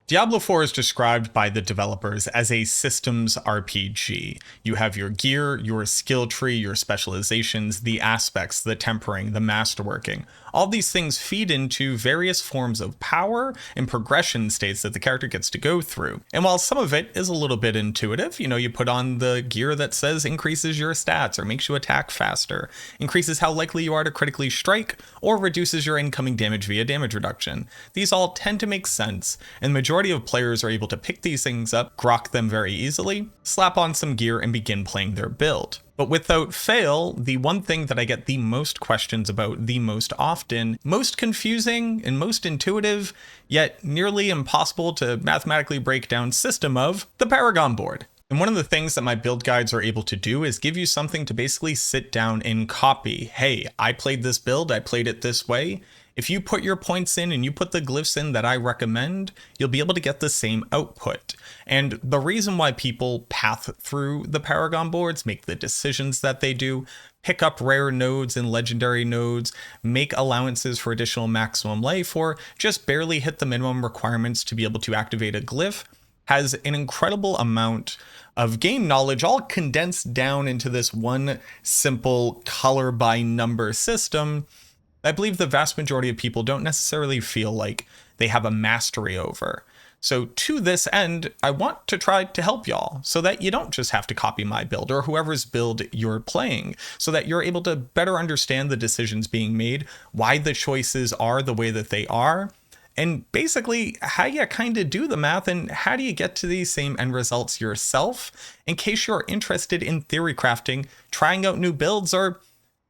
Diablo 4 is described by the developers as a systems RPG. You have your gear, your skill tree, your specializations, the aspects, the tempering, the masterworking. All these things feed into various forms of power and progression states that the character gets to go through. And while some of it is a little bit intuitive, you put on the gear that says increases your stats or makes you attack faster, increases how likely you are to critically strike, or reduces your incoming damage via damage reduction. These all tend to make sense, and the majority of players are able to pick these things up, grok them very easily, slap on some gear, and begin playing their build. But without fail, the one thing that I get the most questions about the most often, most confusing and most intuitive, yet nearly impossible to mathematically break down system of the Paragon board. And one of the things that my build guides are able to do is give you something to basically sit down and copy. Hey, I played this build, I played it this way. If you put your points in and you put the glyphs in that I recommend, you'll be able to get the same output. And the reason why people path through the Paragon boards, make the decisions that they do, pick up rare nodes and legendary nodes, make allowances for additional maximum life, or just barely hit the minimum requirements to be able to activate a glyph, has an incredible amount of game knowledge all condensed down into this one simple color by number system. I believe the vast majority of people don't necessarily feel like they have a mastery over. So to this end, I want to try to help y'all so that you don't just have to copy my build or whoever's build you're playing, so that you're able to better understand the decisions being made, why the choices are the way that they are, and basically how you kind of do the math and how do you get to these same end results yourself, in case you're interested in theory crafting, trying out new builds, or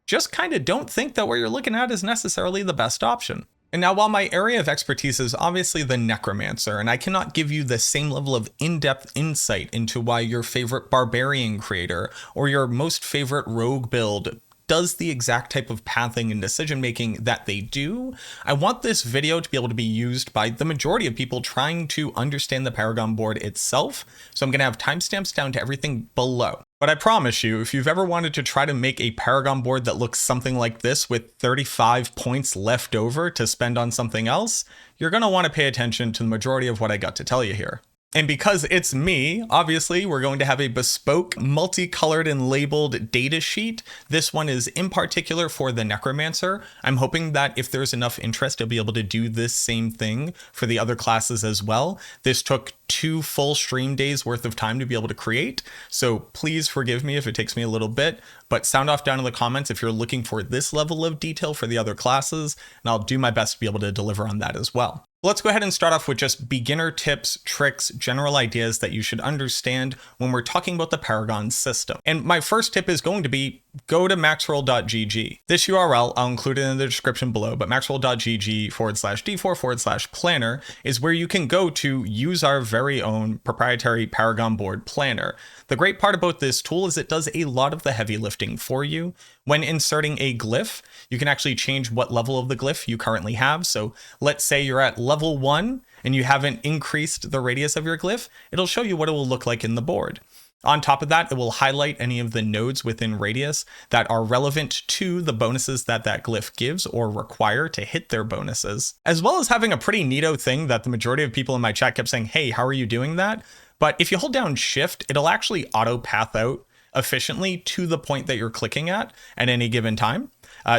just kind of don't think that what you're looking at is necessarily the best option. And now, while my area of expertise is obviously the Necromancer, and I cannot give you the same level of in-depth insight into why your favorite Barbarian creator or your most favorite rogue build does the exact type of pathing and decision making that they do, I want this video to be able to be used by the majority of people trying to understand the Paragon board itself. So I'm going to have timestamps down to everything below. But I promise you, if you've ever wanted to try to make a Paragon board that looks something like this with 35 points left over to spend on something else, you're going to want to pay attention to the majority of what I got to tell you here. And because it's me, obviously, we're going to have a bespoke, multicolored and labeled data sheet. This one is in particular for the Necromancer. I'm hoping that if there's enough interest, I'll be able to do this same thing for the other classes as well. This took 2 full stream days worth of time to be able to create. So please forgive me if it takes me a little bit, but sound off down in the comments if you're looking for this level of detail for the other classes, and I'll do my best to be able to deliver on that as well. Let's go ahead and start off with just beginner tips, tricks, general ideas that you should understand when we're talking about the Paragon system. And my first tip is going to be go to maxroll.gg. This URL, I'll include it in the description below, but maxroll.gg/d4/planner is where you can go to use our very own proprietary Paragon board planner. The great part about this tool is it does a lot of the heavy lifting for you. When inserting a glyph, you can actually change what level of the glyph you currently have. So let's say you're at level 1 and you haven't increased the radius of your glyph, it'll show you what it will look like in the board. On top of that, it will highlight any of the nodes within radius that are relevant to the bonuses that that glyph gives or require to hit their bonuses, as well as having a pretty neato thing that the majority of people in my chat kept saying, hey, how are you doing that? But if you hold down shift, it'll actually auto path out efficiently to the point that you're clicking at any given time.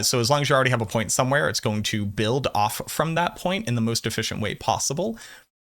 So as long as you already have a point somewhere, it's going to build off from that point in the most efficient way possible.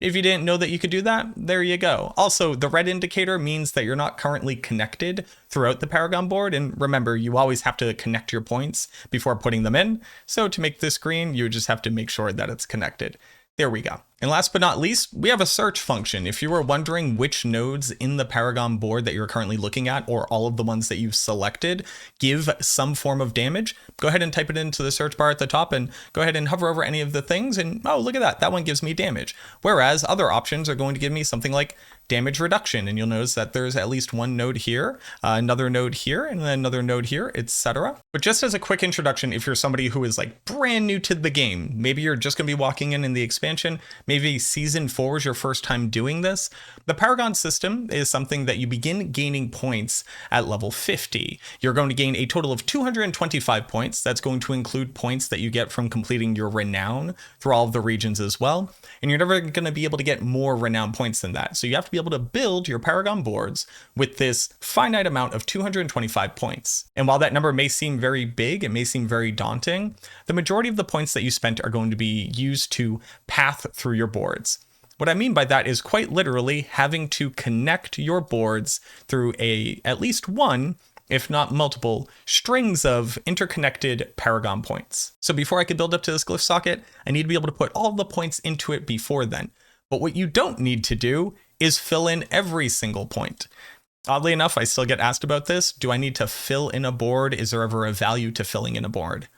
If you didn't know that you could do that, there you go. Also, the red indicator means that you're not currently connected throughout the Paragon board. And remember, you always have to connect your points before putting them in. So to make this green, you just have to make sure that it's connected. There we go. And last but not least, we have a search function. If you were wondering which nodes in the Paragon board that you're currently looking at, or all of the ones that you've selected, give some form of damage, go ahead and type it into the search bar at the top and go ahead and hover over any of the things and, oh, look at that, that one gives me damage. Whereas other options are going to give me something like damage reduction. And you'll notice that there's at least one node here, another node here, and then another node here, etc. But just as a quick introduction, if you're somebody who is like brand new to the game, maybe you're just going to be walking in the expansion, maybe season 4 is your first time doing this, the Paragon system is something that you begin gaining points at level 50. You're going to gain a total of 225 points. That's going to include points that you get from completing your renown through all of the regions as well. And you're never going to be able to get more renown points than that. So you have to be able to build your Paragon boards with this finite amount of 225 points. And while that number may seem very big, it may seem very daunting, the majority of the points that you spent are going to be used to path through your boards. What I mean by that is quite literally having to connect your boards through at least one, if not multiple, strings of interconnected Paragon points. So before I could build up to this glyph socket, I need to be able to put all the points into it before then. But what you don't need to do is fill in every single point. Oddly enough, I still get asked about this. Do I need to fill in a board? Is there ever a value to filling in a board?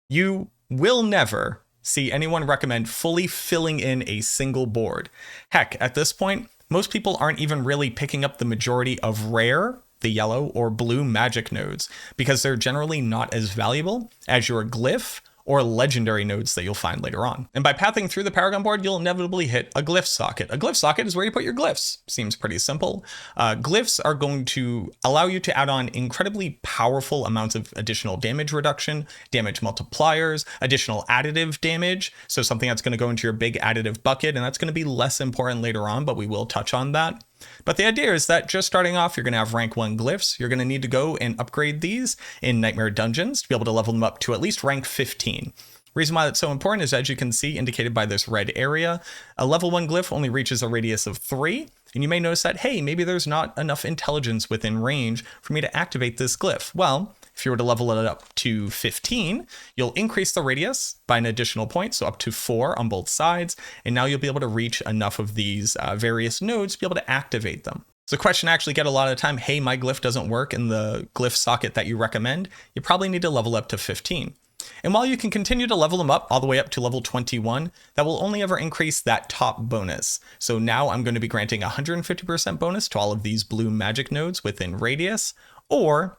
You will never see anyone recommend fully filling in a single board. Heck, at this point, most people aren't even really picking up the majority of rare, the yellow or blue magic nodes, because they're generally not as valuable as your glyph or legendary nodes that you'll find later on. And by pathing through the Paragon board, you'll inevitably hit a glyph socket. A glyph socket is where you put your glyphs. Seems pretty simple. Glyphs are going to allow you to add on incredibly powerful amounts of additional damage reduction, damage multipliers, additional additive damage. So something that's going to go into your big additive bucket, and that's going to be less important later on, but we will touch on that. But the idea is that just starting off, you're going to have rank 1 glyphs. You're going to need to go and upgrade these in Nightmare Dungeons to be able to level them up to at least rank 15. Reason why that's so important is, as you can see indicated by this red area, a level 1 glyph only reaches a radius of 3. And you may notice that, hey, maybe there's not enough intelligence within range for me to activate this glyph. Well, if you were to level it up to 15, you'll increase the radius by an additional point, so up to 4 on both sides, and now you'll be able to reach enough of these various nodes to be able to activate them. So the question I actually get a lot of the time, hey, my glyph doesn't work in the glyph socket that you recommend, you probably need to level up to 15. And while you can continue to level them up all the way up to level 21, that will only ever increase that top bonus. So now I'm going to be granting 150% bonus to all of these blue magic nodes within radius, or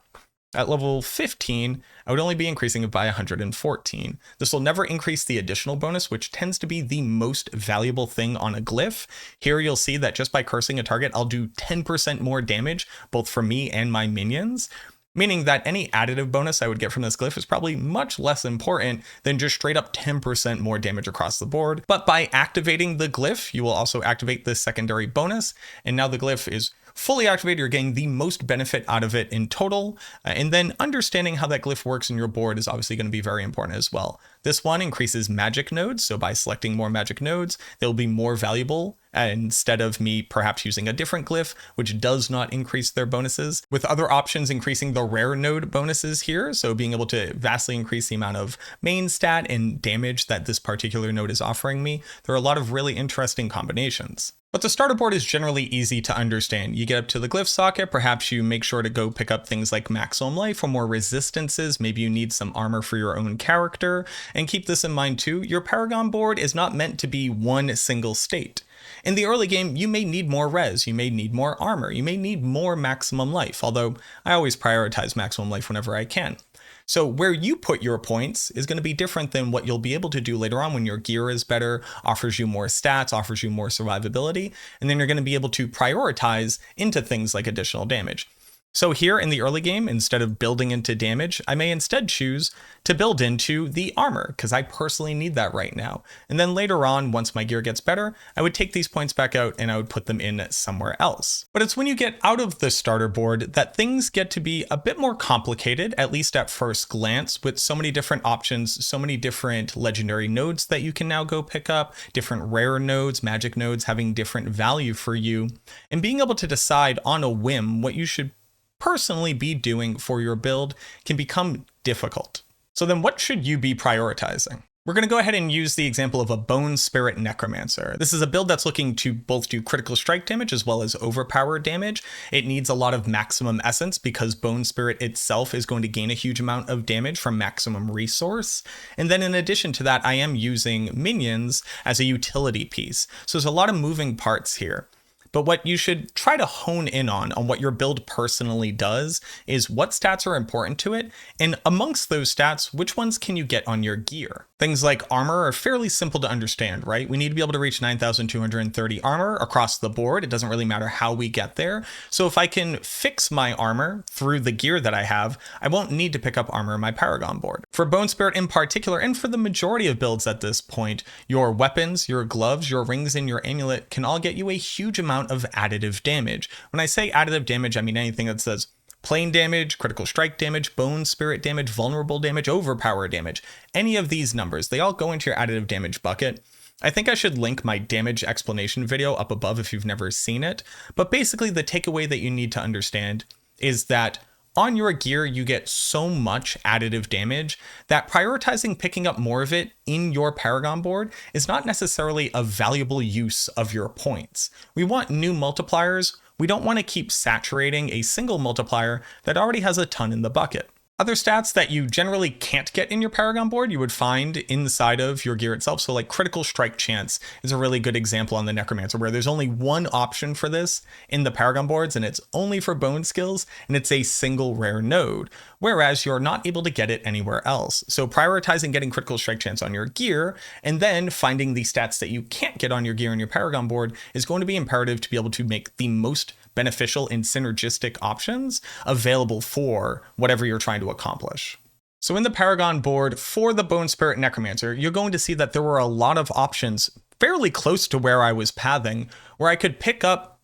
at level 15, I would only be increasing it by 114. This will never increase the additional bonus, which tends to be the most valuable thing on a glyph. Here you'll see that just by cursing a target, I'll do 10% more damage, both for me and my minions, meaning that any additive bonus I would get from this glyph is probably much less important than just straight up 10% more damage across the board. But by activating the glyph, you will also activate this secondary bonus, and now the glyph is fully activated. You're getting the most benefit out of it in total. And then understanding how that glyph works in your board is obviously going to be very important as well. This one increases magic nodes. So by selecting more magic nodes, they'll be more valuable instead of me perhaps using a different glyph, which does not increase their bonuses. With other options increasing the rare node bonuses here, so being able to vastly increase the amount of main stat and damage that this particular node is offering me, there are a lot of really interesting combinations. But the starter board is generally easy to understand. You get up to the glyph socket, perhaps you make sure to go pick up things like Maximum Life for more resistances, maybe you need some armor for your own character, and keep this in mind too, your Paragon board is not meant to be one single state. In the early game, you may need more res, you may need more armor, you may need more Maximum Life, although I always prioritize Maximum Life whenever I can. So where you put your points is going to be different than what you'll be able to do later on when your gear is better, offers you more stats, offers you more survivability, and then you're going to be able to prioritize into things like additional damage. So here in the early game, instead of building into damage, I may instead choose to build into the armor, because I personally need that right now. And then later on, once my gear gets better, I would take these points back out and I would put them in somewhere else. But it's when you get out of the starter board that things get to be a bit more complicated, at least at first glance, with so many different options, so many different legendary nodes that you can now go pick up, different rare nodes, magic nodes having different value for you, and being able to decide on a whim what you should personally be doing for your build can become difficult. So then what should you be prioritizing? We're going to go ahead and use the example of a Bone Spirit Necromancer. This is a build that's looking to both do critical strike damage as well as overpower damage. It needs a lot of maximum essence because Bone Spirit itself is going to gain a huge amount of damage from maximum resource. And then in addition to that, I am using minions as a utility piece. So there's a lot of moving parts here. But what you should try to hone in on what your build personally does is what stats are important to it, and amongst those stats, which ones can you get on your gear? Things like armor are fairly simple to understand, right? We need to be able to reach 9,230 armor across the board. It doesn't really matter how we get there. So if I can fix my armor through the gear that I have, I won't need to pick up armor in my Paragon board. For Bone Spirit in particular, and for the majority of builds at this point, your weapons, your gloves, your rings, and your amulet can all get you a huge amount of additive damage. When I say additive damage, I mean anything that says plain damage, critical strike damage, bone spirit damage, vulnerable damage, overpower damage. Any of these numbers, they all go into your additive damage bucket. I think I should link my damage explanation video up above if you've never seen it. But basically the takeaway that you need to understand is that on your gear, you get so much additive damage that prioritizing picking up more of it in your Paragon board is not necessarily a valuable use of your points. We want new multipliers. We don't want to keep saturating a single multiplier that already has a ton in the bucket. Other stats that you generally can't get in your Paragon board, you would find inside of your gear itself. So like critical strike chance is a really good example on the Necromancer, where there's only one option for this in the Paragon boards, and it's only for bone skills, and it's a single rare node, whereas you're not able to get it anywhere else. So prioritizing getting critical strike chance on your gear, and then finding the stats that you can't get on your gear in your Paragon board is going to be imperative to be able to make the most beneficial and synergistic options available for whatever you're trying to accomplish. So in the Paragon board for the Bone Spirit Necromancer, you're going to see that there were a lot of options fairly close to where I was pathing, where I could pick up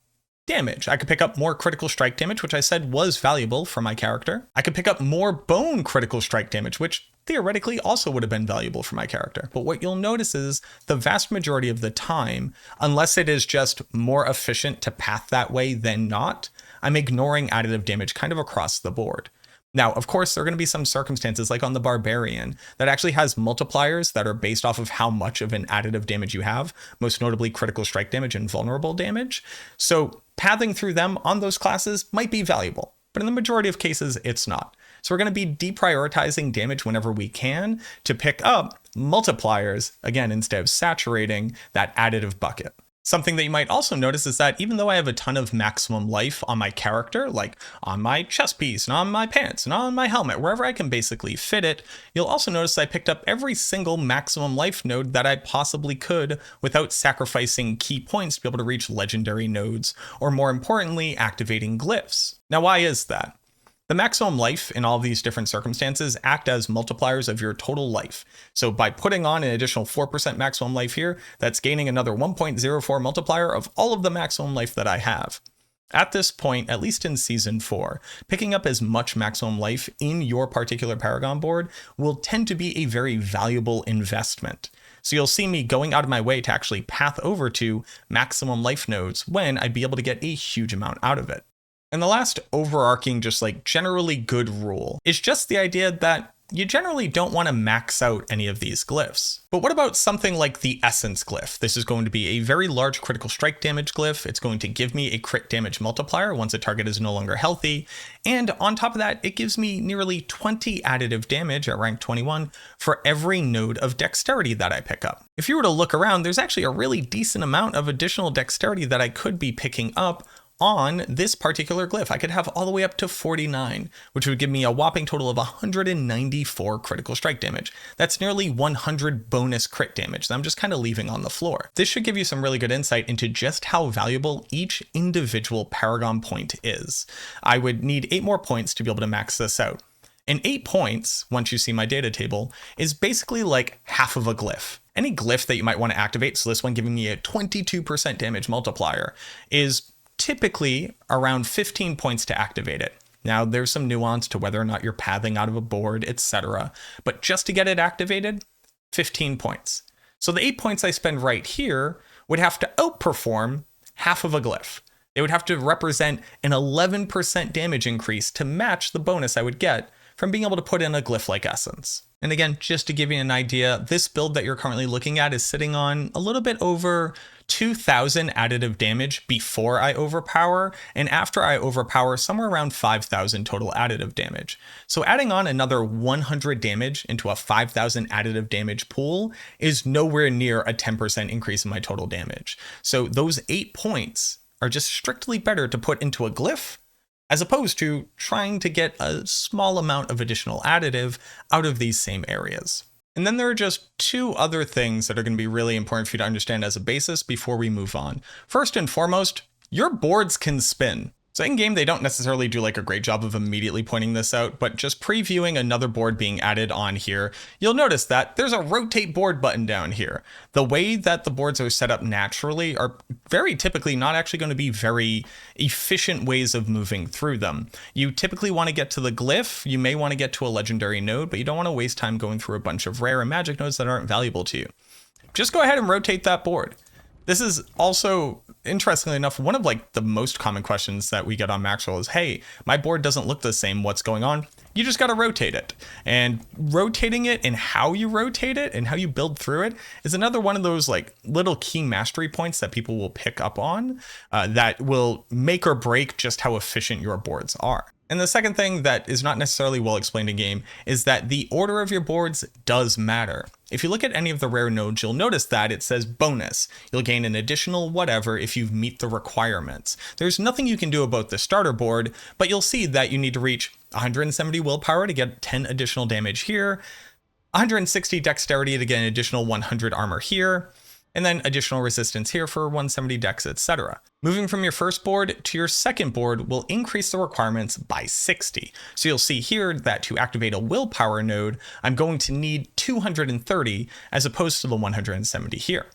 damage. I could pick up more critical strike damage, which I said was valuable for my character. I could pick up more bone critical strike damage, which theoretically also would have been valuable for my character. But what you'll notice is the vast majority of the time, unless it is just more efficient to path that way than not, I'm ignoring additive damage kind of across the board. Now, of course, there are going to be some circumstances like on the Barbarian that actually has multipliers that are based off of how much of an additive damage you have, most notably critical strike damage and vulnerable damage. So pathing through them on those classes might be valuable, but in the majority of cases, it's not. So we're going to be deprioritizing damage whenever we can to pick up multipliers, again, instead of saturating that additive bucket. Something that you might also notice is that even though I have a ton of maximum life on my character, like on my chest piece and on my pants and on my helmet, wherever I can basically fit it, you'll also notice I picked up every single maximum life node that I possibly could without sacrificing key points to be able to reach legendary nodes, or more importantly, activating glyphs. Now, why is that? The maximum life in all of these different circumstances act as multipliers of your total life. So by putting on an additional 4% maximum life here, that's gaining another 1.04 multiplier of all of the maximum life that I have. At this point, at least in Season 4, picking up as much maximum life in your particular Paragon board will tend to be a very valuable investment. So you'll see me going out of my way to actually path over to maximum life nodes when I'd be able to get a huge amount out of it. And the last overarching, just like generally good rule is just the idea that you generally don't want to max out any of these glyphs. But what about something like the Essence glyph? This is going to be a very large critical strike damage glyph. It's going to give me a crit damage multiplier once a target is no longer healthy. And on top of that, it gives me nearly 20 additive damage at rank 21 for every node of dexterity that I pick up. If you were to look around, there's actually a really decent amount of additional dexterity that I could be picking up on this particular glyph. I could have all the way up to 49, which would give me a whopping total of 194 critical strike damage. That's nearly 100 bonus crit damage that I'm just kind of leaving on the floor. This should give you some really good insight into just how valuable each individual Paragon point is. I would need 8 more points to be able to max this out. And 8 points, once you see my data table, is basically like half of a glyph. Any glyph that you might want to activate, so this one giving me a 22% damage multiplier, is typically around 15 points to activate it. Now, there's some nuance to whether or not you're pathing out of a board, etc. But just to get it activated, 15 points. So the 8 points I spend right here would have to outperform half of a glyph. They would have to represent an 11% damage increase to match the bonus I would get from being able to put in a glyph like Essence. And again, just to give you an idea, this build that you're currently looking at is sitting on a little bit over 2,000 additive damage before I overpower, and after I overpower, somewhere around 5,000 total additive damage. So adding on another 100 damage into a 5,000 additive damage pool is nowhere near a 10% increase in my total damage. So those 8 points are just strictly better to put into a glyph, as opposed to trying to get a small amount of additional additive out of these same areas. And then there are just two other things that are going to be really important for you to understand as a basis before we move on. First and foremost, your boards can spin. So in game, they don't necessarily do like a great job of immediately pointing this out, but just previewing another board being added on here, you'll notice that there's a rotate board button down here. The way that the boards are set up naturally are very typically not actually going to be very efficient ways of moving through them. You typically want to get to the glyph, you may want to get to a legendary node, but you don't want to waste time going through a bunch of rare and magic nodes that aren't valuable to you. Just go ahead and rotate that board. This is also, interestingly enough, one of like the most common questions that we get on Maxroll is, hey, my board doesn't look the same, what's going on? You just got to rotate it. And rotating it and how you rotate it and how you build through it is another one of those like little key mastery points that people will pick up on that will make or break just how efficient your boards are. And the second thing that is not necessarily well explained in game is that the order of your boards does matter. If you look at any of the rare nodes, you'll notice that it says bonus. You'll gain an additional whatever if you meet the requirements. There's nothing you can do about the starter board, but you'll see that you need to reach 170 willpower to get 10 additional damage here, 160 dexterity to get an additional 100 armor here, and then additional resistance here for 170 dex, etc. Moving from your first board to your second board will increase the requirements by 60. So you'll see here that to activate a willpower node, I'm going to need 230 as opposed to the 170 here.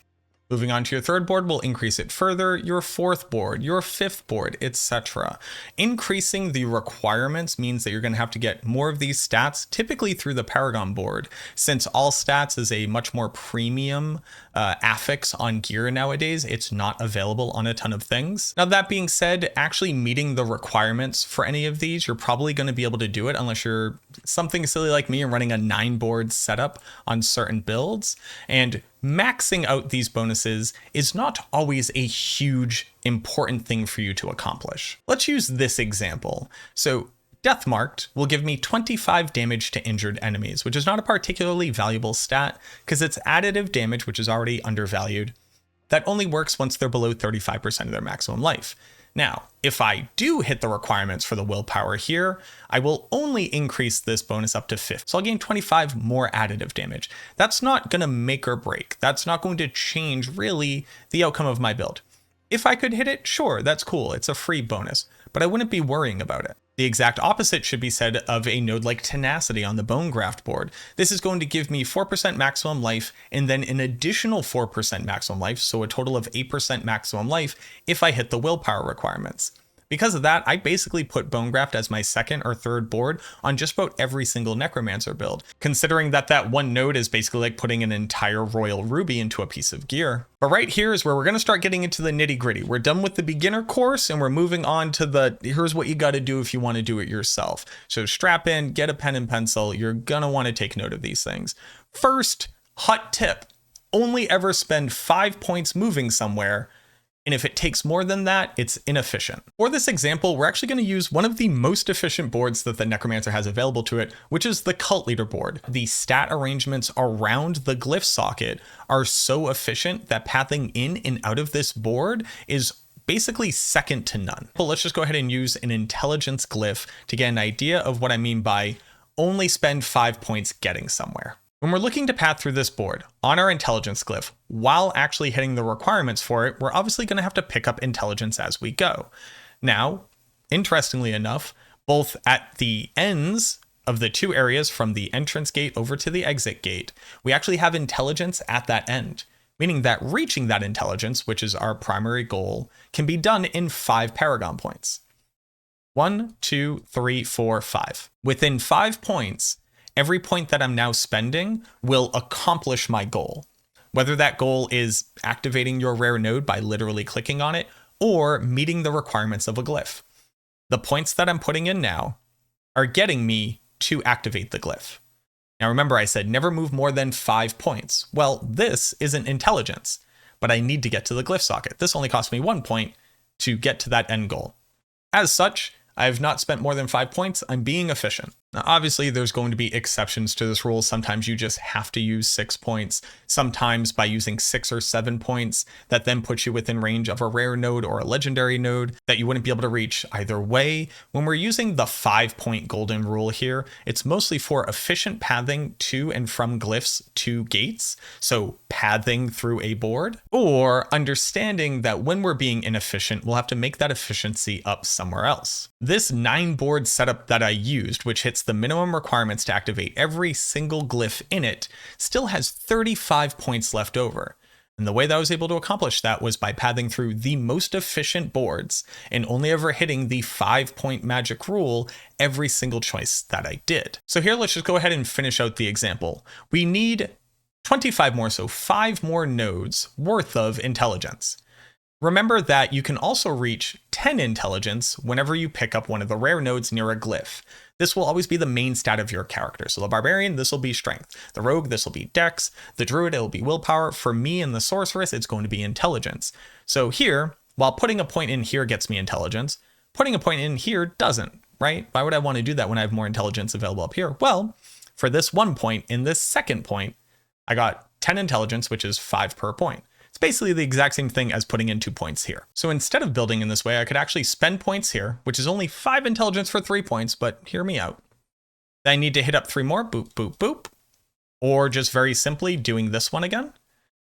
Moving on to your third board will increase it further, your fourth board, your fifth board, etc. Increasing the requirements means that you're going to have to get more of these stats, typically through the Paragon board, since all stats is a much more premium affix on gear nowadays. It's not available on a ton of things. Now, that being said, actually meeting the requirements for any of these, you're probably going to be able to do it unless you're something silly like me and running a 9-board setup on certain builds. And maxing out these bonuses is not always a huge important thing for you to accomplish. Let's use this example. So Death Marked will give me 25 damage to injured enemies, which is not a particularly valuable stat because it's additive damage, which is already undervalued. That only works once they're below 35% of their maximum life. Now, if I do hit the requirements for the willpower here, I will only increase this bonus up to 50. So I'll gain 25 more additive damage. That's not going to make or break. That's not going to change really the outcome of my build. If I could hit it, sure, that's cool. It's a free bonus, but I wouldn't be worrying about it. The exact opposite should be said of a node like Tenacity on the Bone Graft board. This is going to give me 4% maximum life and then an additional 4% maximum life, so a total of 8% maximum life if I hit the willpower requirements. Because of that, I basically put Bone Graft as my second or third board on just about every single Necromancer build, considering that that one node is basically like putting an entire Royal Ruby into a piece of gear. But right here is where we're going to start getting into the nitty gritty. We're done with the beginner course and we're moving on to the here's what you got to do if you want to do it yourself. So strap in, get a pen and pencil. You're going to want to take note of these things. First, hot tip, only ever spend 5 points moving somewhere. And if it takes more than that, it's inefficient. For this example, we're actually going to use one of the most efficient boards that the Necromancer has available to it, which is the Cult Leader board. The stat arrangements around the glyph socket are so efficient that pathing in and out of this board is basically second to none. But let's just go ahead and use an intelligence glyph to get an idea of what I mean by only spend 5 points getting somewhere. When we're looking to path through this board on our intelligence glyph, while actually hitting the requirements for it, we're obviously going to have to pick up intelligence as we go. Now, interestingly enough, both at the ends of the two areas from the entrance gate over to the exit gate, we actually have intelligence at that end, meaning that reaching that intelligence, which is our primary goal, can be done in 5 Paragon points. 1, 2, 3, 4, 5. Within 5 points, every point that I'm now spending will accomplish my goal. Whether that goal is activating your rare node by literally clicking on it or meeting the requirements of a glyph. The points that I'm putting in now are getting me to activate the glyph. Now remember, I said never move more than 5 points. Well, this isn't intelligence, but I need to get to the glyph socket. This only cost me 1 point to get to that end goal. As such, I have not spent more than 5 points. I'm being efficient. Now, obviously, there's going to be exceptions to this rule. Sometimes you just have to use 6 points. Sometimes by using 6 or 7 points, that then puts you within range of a rare node or a legendary node that you wouldn't be able to reach either way. When we're using the 5-point golden rule here, it's mostly for efficient pathing to and from glyphs to gates. So pathing through a board, or understanding that when we're being inefficient, we'll have to make that efficiency up somewhere else. This 9-board setup that I used, which hits the minimum requirements to activate every single glyph in it, still has 35 points left over. And the way that I was able to accomplish that was by pathing through the most efficient boards and only ever hitting the 5-point magic rule every single choice that I did. So here, let's just go ahead and finish out the example. We need 25 more, so 5 more nodes worth of intelligence. Remember that you can also reach 10 intelligence whenever you pick up one of the rare nodes near a glyph. This will always be the main stat of your character. So the Barbarian, this will be Strength. The Rogue, this will be Dex. The Druid, it'll be Willpower. For me and the Sorceress, it's going to be Intelligence. So here, while putting a point in here gets me Intelligence, putting a point in here doesn't, right? Why would I want to do that when I have more Intelligence available up here? Well, for this 1 point, in this second point, I got 10 Intelligence, which is 5 per point. It's basically the exact same thing as putting in 2 points here. So instead of building in this way, I could actually spend points here, which is only 5 intelligence for 3 points, but hear me out. Then I need to hit up 3 more, boop, boop, boop. Or just very simply doing this one again.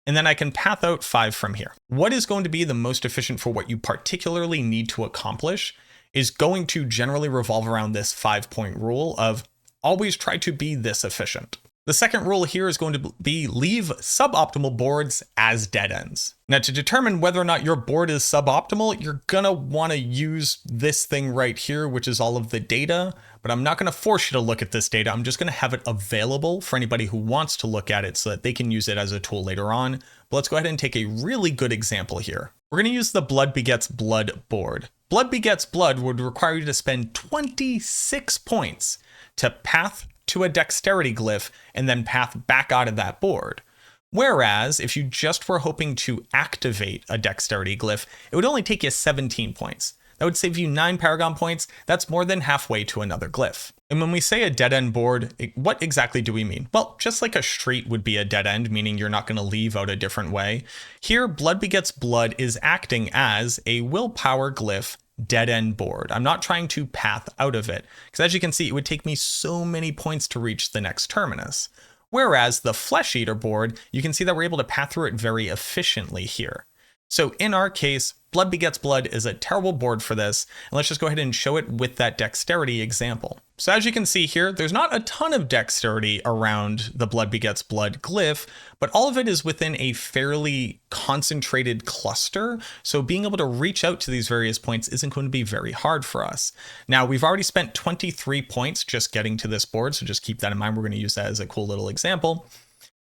And then I can path out 5 from here. What is going to be the most efficient for what you particularly need to accomplish is going to generally revolve around this 5-point rule of always try to be this efficient. The second rule here is going to be leave suboptimal boards as dead ends. Now, to determine whether or not your board is suboptimal, you're gonna wanna use this thing right here, which is all of the data, but I'm not gonna force you to look at this data. I'm just gonna have it available for anybody who wants to look at it so that they can use it as a tool later on. But let's go ahead and take a really good example here. We're gonna use the Blood Begets Blood board. Blood Begets Blood would require you to spend 26 points to path to a dexterity glyph and then path back out of that board. Whereas if you just were hoping to activate a dexterity glyph, it would only take you 17 points. That would save you 9 Paragon points. That's more than halfway to another glyph. And when we say a dead end board, what exactly do we mean? Well, just like a street would be a dead end, meaning you're not going to leave out a different way. Here, Blood Begets Blood is acting as a willpower glyph dead end board. I'm not trying to path out of it, because as you can see, it would take me so many points to reach the next terminus. Whereas the Flesh Eater board, you can see that we're able to path through it very efficiently here. So in our case, Blood Begets Blood is a terrible board for this, and let's just go ahead and show it with that dexterity example. So as you can see here, there's not a ton of dexterity around the Blood Begets Blood glyph, but all of it is within a fairly concentrated cluster, so being able to reach out to these various points isn't going to be very hard for us. Now, we've already spent 23 points just getting to this board, so just keep that in mind. We're going to use that as a cool little example.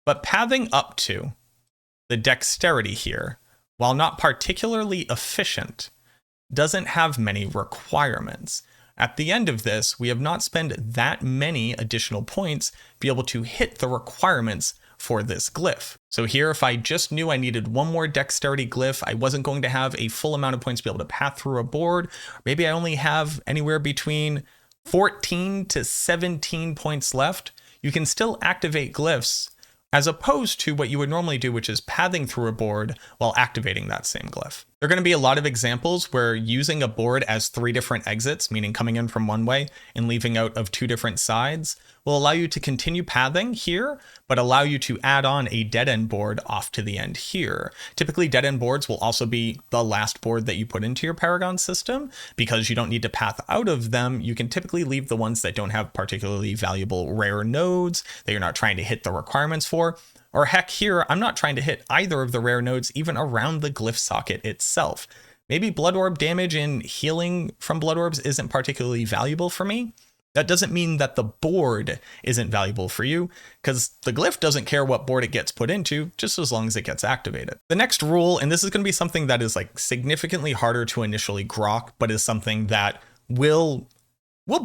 But pathing up to the dexterity here, while not particularly efficient, doesn't have many requirements. At the end of this, we have not spent that many additional points to be able to hit the requirements for this glyph. So here, if I just knew I needed 1 more dexterity glyph, I wasn't going to have a full amount of points to be able to path through a board. Maybe I only have anywhere between 14 to 17 points left. You can still activate glyphs, as opposed to what you would normally do, which is pathing through a board while activating that same glyph. There are going to be a lot of examples where using a board as 3 different exits, meaning coming in from one way and leaving out of 2 different sides, will allow you to continue pathing here, but allow you to add on a dead end board off to the end here. Typically, dead end boards will also be the last board that you put into your Paragon system. Because you don't need to path out of them, you can typically leave the ones that don't have particularly valuable rare nodes that you're not trying to hit the requirements for. Or heck, here, I'm not trying to hit either of the rare nodes even around the glyph socket itself. Maybe blood orb damage and healing from blood orbs isn't particularly valuable for me. That doesn't mean that the board isn't valuable for you, because the glyph doesn't care what board it gets put into, just as long as it gets activated. The next rule, and this is going to be something that is like significantly harder to initially grok, but is something that will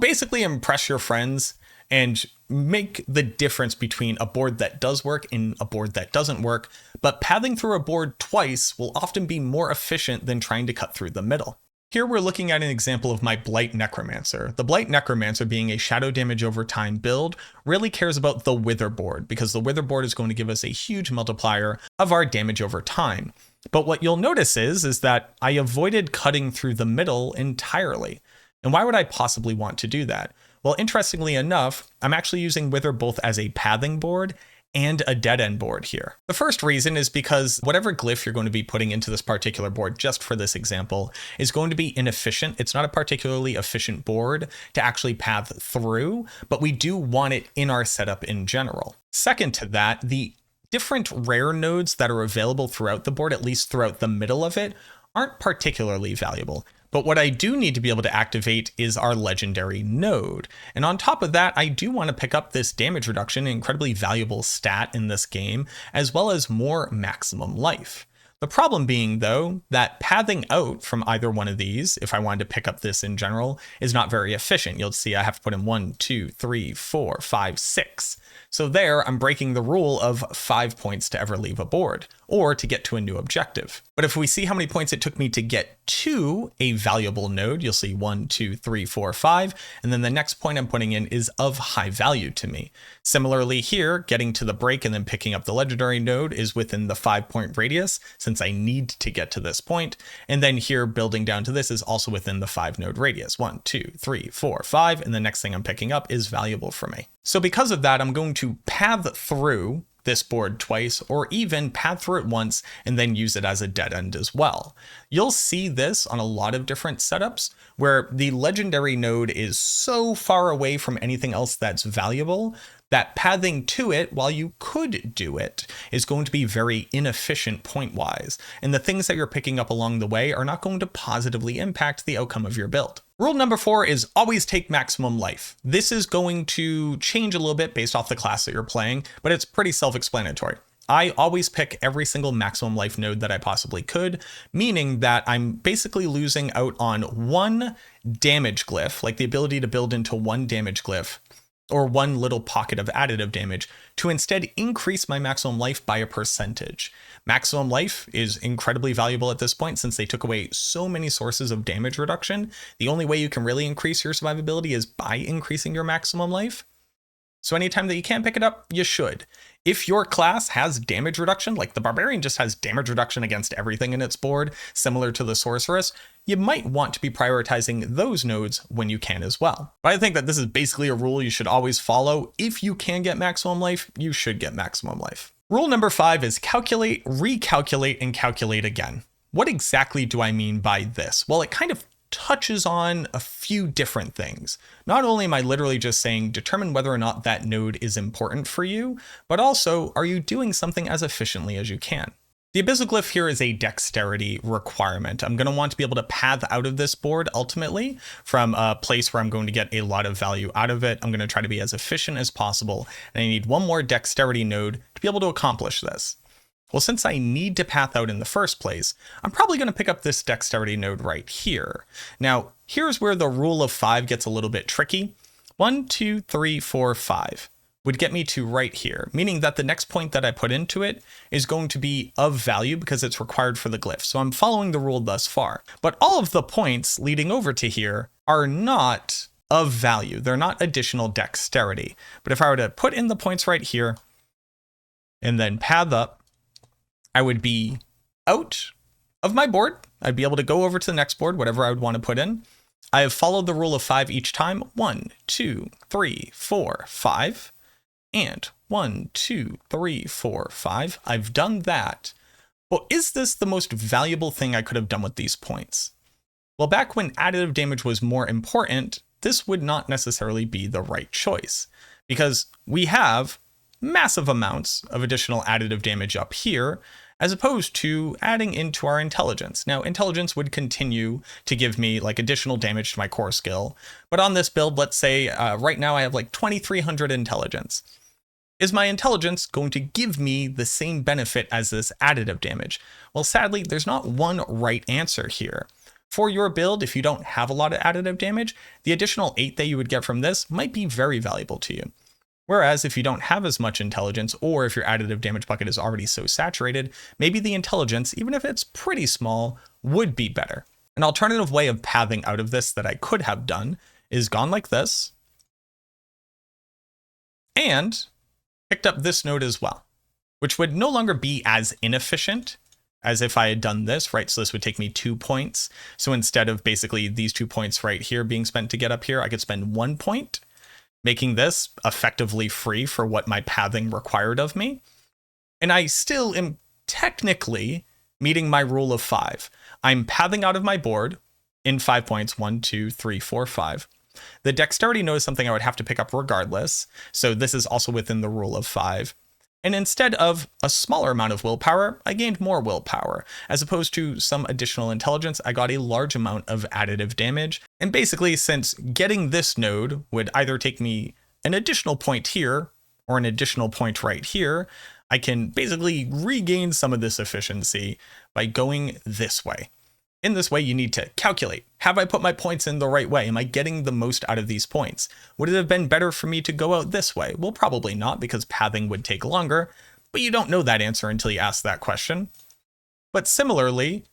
basically impress your friends and make the difference between a board that does work and a board that doesn't work. But pathing through a board twice will often be more efficient than trying to cut through the middle. Here we're looking at an example of my Blight Necromancer. The Blight Necromancer, being a shadow damage over time build, really cares about the Wither board, because the Wither board is going to give us a huge multiplier of our damage over time. But what you'll notice is that I avoided cutting through the middle entirely. And why would I possibly want to do that? Well, interestingly enough, I'm actually using Wither both as a pathing board and a dead end board here. The first reason is because whatever glyph you're going to be putting into this particular board, just for this example, is going to be inefficient. It's not a particularly efficient board to actually path through, but we do want it in our setup in general. Second to that, the different rare nodes that are available throughout the board, at least throughout the middle of it, aren't particularly valuable. But what I do need to be able to activate is our legendary node. And on top of that, I do want to pick up this damage reduction, an incredibly valuable stat in this game, as well as more maximum life. The problem being, though, that pathing out from either one of these, if I wanted to pick up this in general, is not very efficient. You'll see I have to put in 1, 2, 3, 4, 5, 6. So there, I'm breaking the rule of 5 points to ever leave a board, or to get to a new objective. But if we see how many points it took me to get to a valuable node, you'll see 1, 2, 3, 4, 5, and then the next point I'm putting in is of high value to me. Similarly here, getting to the break and then picking up the legendary node is within the 5-point radius, since I need to get to this point. And then here, building down to this is also within the 5-node radius. 1, 2, 3, 4, 5, and the next thing I'm picking up is valuable for me. So because of that, I'm going to path through this board twice, or even path through it once and then use it as a dead end as well. You'll see this on a lot of different setups where the legendary node is so far away from anything else that's valuable that pathing to it, while you could do it, is going to be very inefficient point-wise, and the things that you're picking up along the way are not going to positively impact the outcome of your build. Rule number 4 is always take maximum life. This is going to change a little bit based off the class that you're playing, but it's pretty self-explanatory. I always pick every single maximum life node that I possibly could, meaning that I'm basically losing out on one damage glyph, like the ability to build into one damage glyph, or one little pocket of additive damage, to instead increase my maximum life by a percentage. Maximum life is incredibly valuable at this point since they took away so many sources of damage reduction. The only way you can really increase your survivability is by increasing your maximum life. So anytime that you can pick it up, you should. If your class has damage reduction, like the Barbarian just has damage reduction against everything in its board, similar to the Sorceress, you might want to be prioritizing those nodes when you can as well. But I think that this is basically a rule you should always follow. If you can get maximum life, you should get maximum life. Rule number 5 is calculate, recalculate, and calculate again. What exactly do I mean by this? Well, it kind of touches on a few different things. Not only am I literally just saying determine whether or not that node is important for you, but also are you doing something as efficiently as you can? The abyssal glyph here is a dexterity requirement. I'm going to want to be able to path out of this board ultimately from a place where I'm going to get a lot of value out of it. I'm going to try to be as efficient as possible, and I need one more dexterity node to be able to accomplish this. Well, since I need to path out in the first place, I'm probably going to pick up this dexterity node right here. Now, here's where the rule of 5 gets a little bit tricky. 1, 2, 3, 4, 5 would get me to right here, meaning that the next point that I put into it is going to be of value because it's required for the glyph. So I'm following the rule thus far. But all of the points leading over to here are not of value. They're not additional dexterity. But if I were to put in the points right here and then path up, I would be out of my board. I'd be able to go over to the next board, whatever I would want to put in. I have followed the rule of 5 each time. 1, 2, 3, 4, 5. And 1, 2, 3, 4, 5. I've done that. Well, is this the most valuable thing I could have done with these points? Well, back when additive damage was more important, this would not necessarily be the right choice, because we have massive amounts of additional additive damage up here, as opposed to adding into our intelligence. Now, intelligence would continue to give me like additional damage to my core skill, but on this build, let's say right now I have like 2,300 intelligence. Is my intelligence going to give me the same benefit as this additive damage? Well, sadly, there's not one right answer here. For your build, if you don't have a lot of additive damage, the additional 8 that you would get from this might be very valuable to you. Whereas if you don't have as much intelligence, or if your additive damage bucket is already so saturated, maybe the intelligence, even if it's pretty small, would be better. An alternative way of pathing out of this that I could have done is gone like this and picked up this node as well, which would no longer be as inefficient as if I had done this, right? So this would take me 2 points. So instead of basically these 2 points right here being spent to get up here, I could spend 1 point, making this effectively free for what my pathing required of me. And I still am technically meeting my rule of 5. I'm pathing out of my board in 5 points, 1, 2, 3, 4, 5. The dexterity node is something I would have to pick up regardless. So this is also within the rule of 5. And instead of a smaller amount of willpower, I gained more willpower. As opposed to some additional intelligence, I got a large amount of additive damage. And basically, since getting this node would either take me an additional point here or an additional point right here, I can basically regain some of this efficiency by going this way. In this way, you need to calculate. Have I put my points in the right way? Am I getting the most out of these points? Would it have been better for me to go out this way? Well, probably not, because pathing would take longer, but you don't know that answer until you ask that question. But similarly,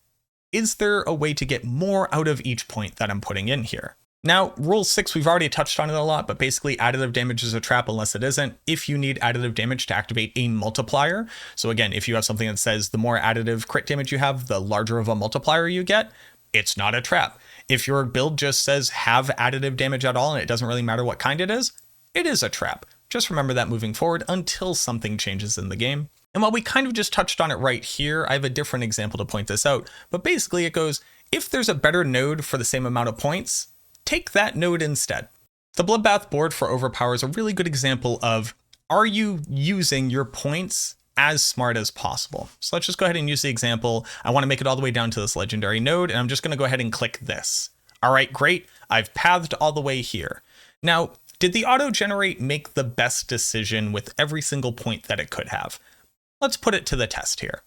is there a way to get more out of each point that I'm putting in here? Now, rule 6, we've already touched on it a lot, but basically additive damage is a trap unless it isn't. If you need additive damage to activate a multiplier, so again, if you have something that says the more additive crit damage you have, the larger of a multiplier you get, it's not a trap. If your build just says have additive damage at all and it doesn't really matter what kind it is a trap. Just remember that moving forward until something changes in the game. And while we kind of just touched on it right here, I have a different example to point this out, but basically it goes, if there's a better node for the same amount of points, take that node instead. The Bloodbath board for Overpower is a really good example of, are you using your points as smart as possible? So let's just go ahead and use the example. I want to make it all the way down to this legendary node, and I'm just going to go ahead and click this. All right, great. I've pathed all the way here. Now, did the auto-generate make the best decision with every single point that it could have? Let's put it to the test here.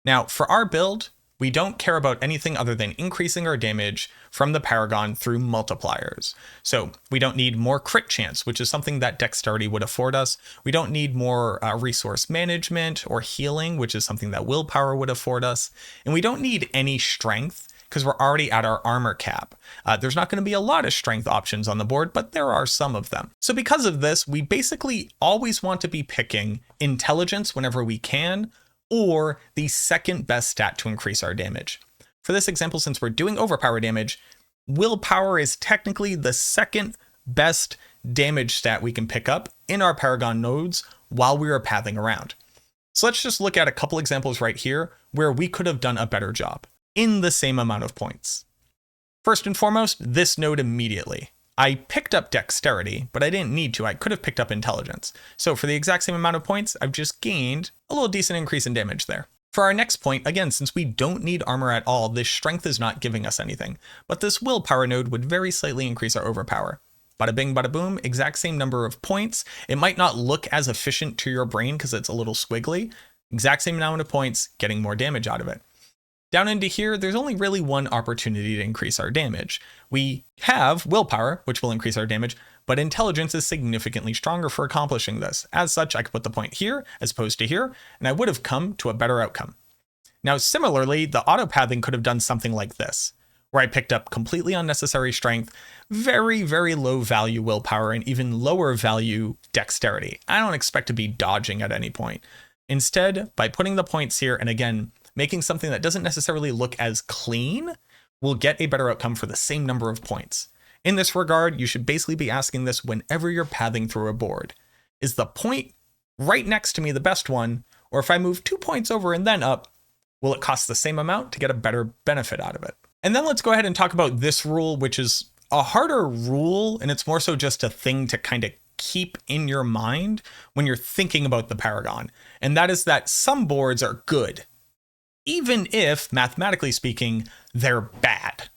Now, for our build, we don't care about anything other than increasing our damage from the Paragon through multipliers. So we don't need more crit chance, which is something that dexterity would afford us. We don't need more resource management or healing, which is something that willpower would afford us. And we don't need any strength because we're already at our armor cap. There's not going to be a lot of strength options on the board, but there are some of them. So because of this, we basically always want to be picking intelligence whenever we can, or the second best stat to increase our damage. For this example, since we're doing overpower damage, willpower is technically the second best damage stat we can pick up in our Paragon nodes while we are pathing around. So let's just look at a couple examples right here where we could have done a better job in the same amount of points. First and foremost, this node immediately. I picked up dexterity, but I didn't need to. I could have picked up intelligence. So for the exact same amount of points, I've just gained a little decent increase in damage there. For our next point, again, since we don't need armor at all, this strength is not giving us anything, but this willpower node would very slightly increase our overpower. Bada bing, bada boom, exact same number of points. It might not look as efficient to your brain because it's a little squiggly. Exact same amount of points, getting more damage out of it. Down into here, there's only really one opportunity to increase our damage. We have willpower, which will increase our damage, but intelligence is significantly stronger for accomplishing this. As such, I could put the point here as opposed to here, and I would have come to a better outcome. Now, similarly, the auto-pathing could have done something like this, where I picked up completely unnecessary strength, very, very low value willpower, and even lower value dexterity. I don't expect to be dodging at any point. Instead, by putting the points here, and again, making something that doesn't necessarily look as clean, will get a better outcome for the same number of points. In this regard, you should basically be asking this whenever you're pathing through a board. Is the point right next to me the best one? Or if I move 2 points over and then up, will it cost the same amount to get a better benefit out of it? And then let's go ahead and talk about this rule, which is a harder rule, and it's more so just a thing to kind of keep in your mind when you're thinking about the Paragon. And that is that some boards are good, even if, mathematically speaking, they're bad,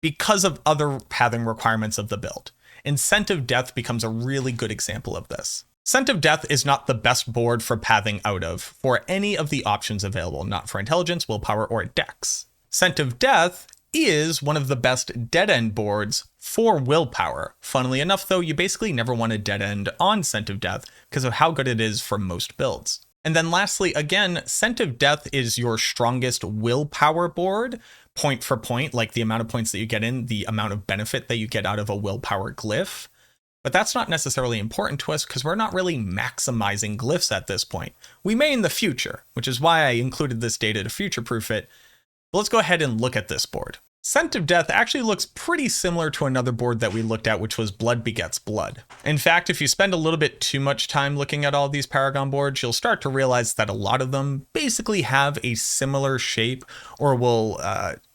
because of other pathing requirements of the build. And Scent of Death becomes a really good example of this. Scent of Death is not the best board for pathing out of for any of the options available, not for intelligence, willpower, or dex. Scent of Death is one of the best dead end boards for willpower. Funnily enough, though, you basically never want a dead end on Scent of Death because of how good it is for most builds. And then lastly, again, Scent of Death is your strongest willpower board, point for point, like the amount of points that you get in, the amount of benefit that you get out of a willpower glyph. But that's not necessarily important to us because we're not really maximizing glyphs at this point. We may in the future, which is why I included this data to future-proof it. But let's go ahead and look at this board. Scent of Death actually looks pretty similar to another board that we looked at, which was Blood Begets Blood. In fact, if you spend a little bit too much time looking at all these Paragon boards, you'll start to realize that a lot of them basically have a similar shape or will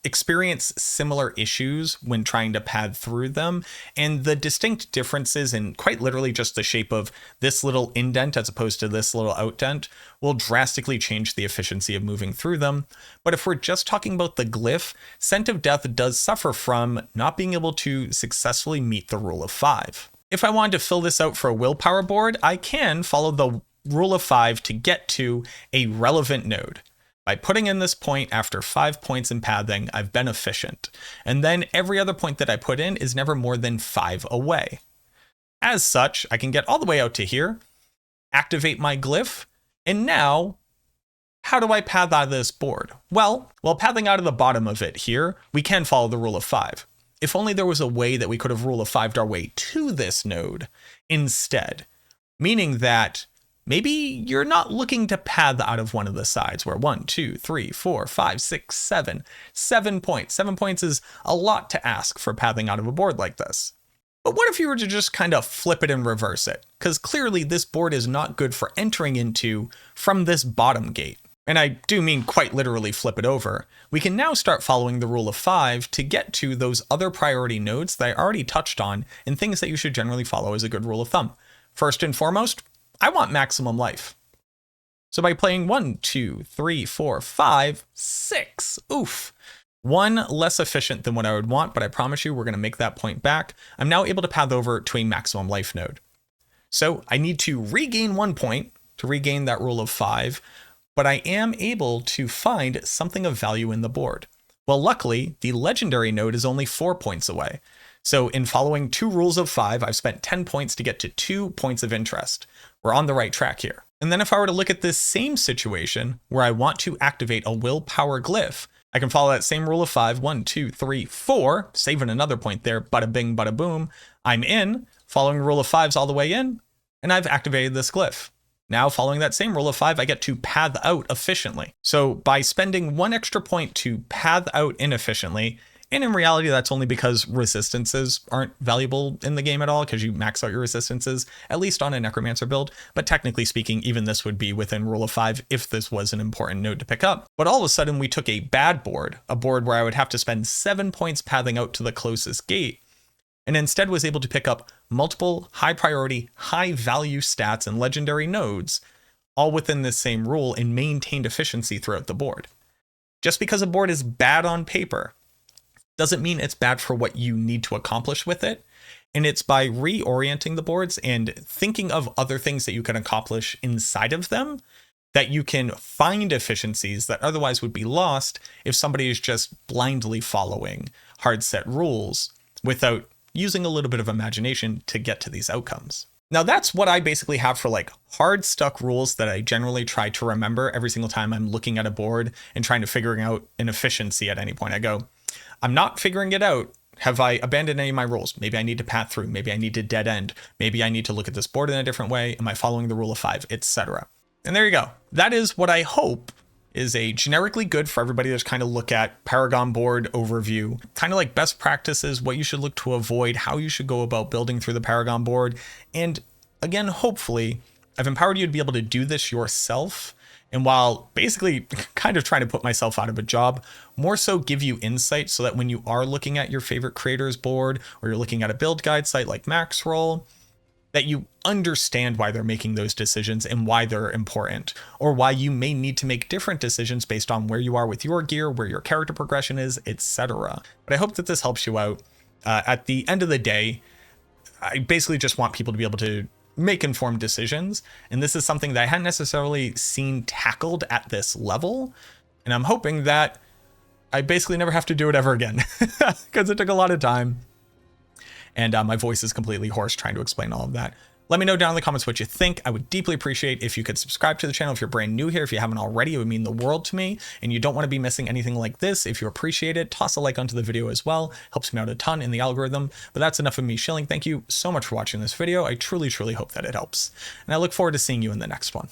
experience similar issues when trying to pad through them. And the distinct differences in quite literally just the shape of this little indent as opposed to this little outdent will drastically change the efficiency of moving through them. But if we're just talking about the glyph, Scent of Death does suffer from not being able to successfully meet the rule of 5. If I wanted to fill this out for a willpower board, I can follow the rule of 5 to get to a relevant node. By putting in this point after 5 points in pathing, I've been efficient. And then every other point that I put in is never more than 5 away. As such, I can get all the way out to here, activate my glyph, and now, how do I path out of this board? Well, while pathing out of the bottom of it here, we can follow the rule of 5. If only there was a way that we could have rule of 5'd our way to this node instead, meaning that maybe you're not looking to path out of one of the sides where 1, 2, 3, 4, 5, 6, 7, 7 points. 7 points is a lot to ask for pathing out of a board like this. But what if you were to just kind of flip it and reverse it? Because clearly this board is not good for entering into from this bottom gate. And I do mean quite literally flip it over. We can now start following the rule of 5 to get to those other priority nodes that I already touched on and things that you should generally follow as a good rule of thumb. First and foremost, I want maximum life. So by playing 1, 2, 3, 4, 5, 6, oof. 1 less efficient than what I would want, but I promise you we're going to make that point back. I'm now able to path over to a maximum life node. So I need to regain 1 point to regain that rule of 5, but I am able to find something of value in the board. Well, luckily, the legendary node is only 4 points away. So in following 2 rules of 5, I've spent 10 points to get to 2 points of interest. We're on the right track here. And then if I were to look at this same situation where I want to activate a willpower glyph, I can follow that same rule of 5, 1, 2, 3, 4, saving another point there, bada bing, bada boom. I'm in, following rule of 5's all the way in, and I've activated this glyph. Now, following that same rule of 5, I get to path out efficiently. So by spending 1 extra point to path out inefficiently, and in reality, that's only because resistances aren't valuable in the game at all because you max out your resistances, at least on a Necromancer build. But technically speaking, even this would be within rule of 5 if this was an important node to pick up. But all of a sudden, we took a bad board, a board where I would have to spend 7 points pathing out to the closest gate, and instead was able to pick up multiple high priority, high value stats and legendary nodes, all within this same rule and maintained efficiency throughout the board. Just because a board is bad on paper doesn't mean it's bad for what you need to accomplish with it. And it's by reorienting the boards and thinking of other things that you can accomplish inside of them that you can find efficiencies that otherwise would be lost if somebody is just blindly following hard set rules without using a little bit of imagination to get to these outcomes. Now that's what I basically have for like hard stuck rules that I generally try to remember every single time I'm looking at a board and trying to figuring out an efficiency at any point. I go, I'm not figuring it out. Have I abandoned any of my rules? Maybe I need to path through. Maybe I need to dead end. Maybe I need to look at this board in a different way. Am I following the rule of 5, etc. And there you go. That is what I hope is a generically good for everybody to just kind of look at Paragon board overview, kind of like best practices, what you should look to avoid, how you should go about building through the Paragon board. And again, hopefully I've empowered you to be able to do this yourself. And while basically kind of trying to put myself out of a job, more so give you insight so that when you are looking at your favorite creators board or you're looking at a build guide site like Maxroll, that you understand why they're making those decisions and why they're important, or why you may need to make different decisions based on where you are with your gear, where your character progression is, etc. But I hope that this helps you out. At the end of the day, I basically just want people to be able to make informed decisions. And this is something that I hadn't necessarily seen tackled at this level. And I'm hoping that I basically never have to do it ever again because it took a lot of time. And my voice is completely hoarse trying to explain all of that. Let me know down in the comments what you think. I would deeply appreciate if you could subscribe to the channel if you're brand new here. If you haven't already, it would mean the world to me, and you don't want to be missing anything like this. If you appreciate it, toss a like onto the video as well. Helps me out a ton in the algorithm. But that's enough of me shilling. Thank you so much for watching this video. I truly, truly hope that it helps. And I look forward to seeing you in the next one.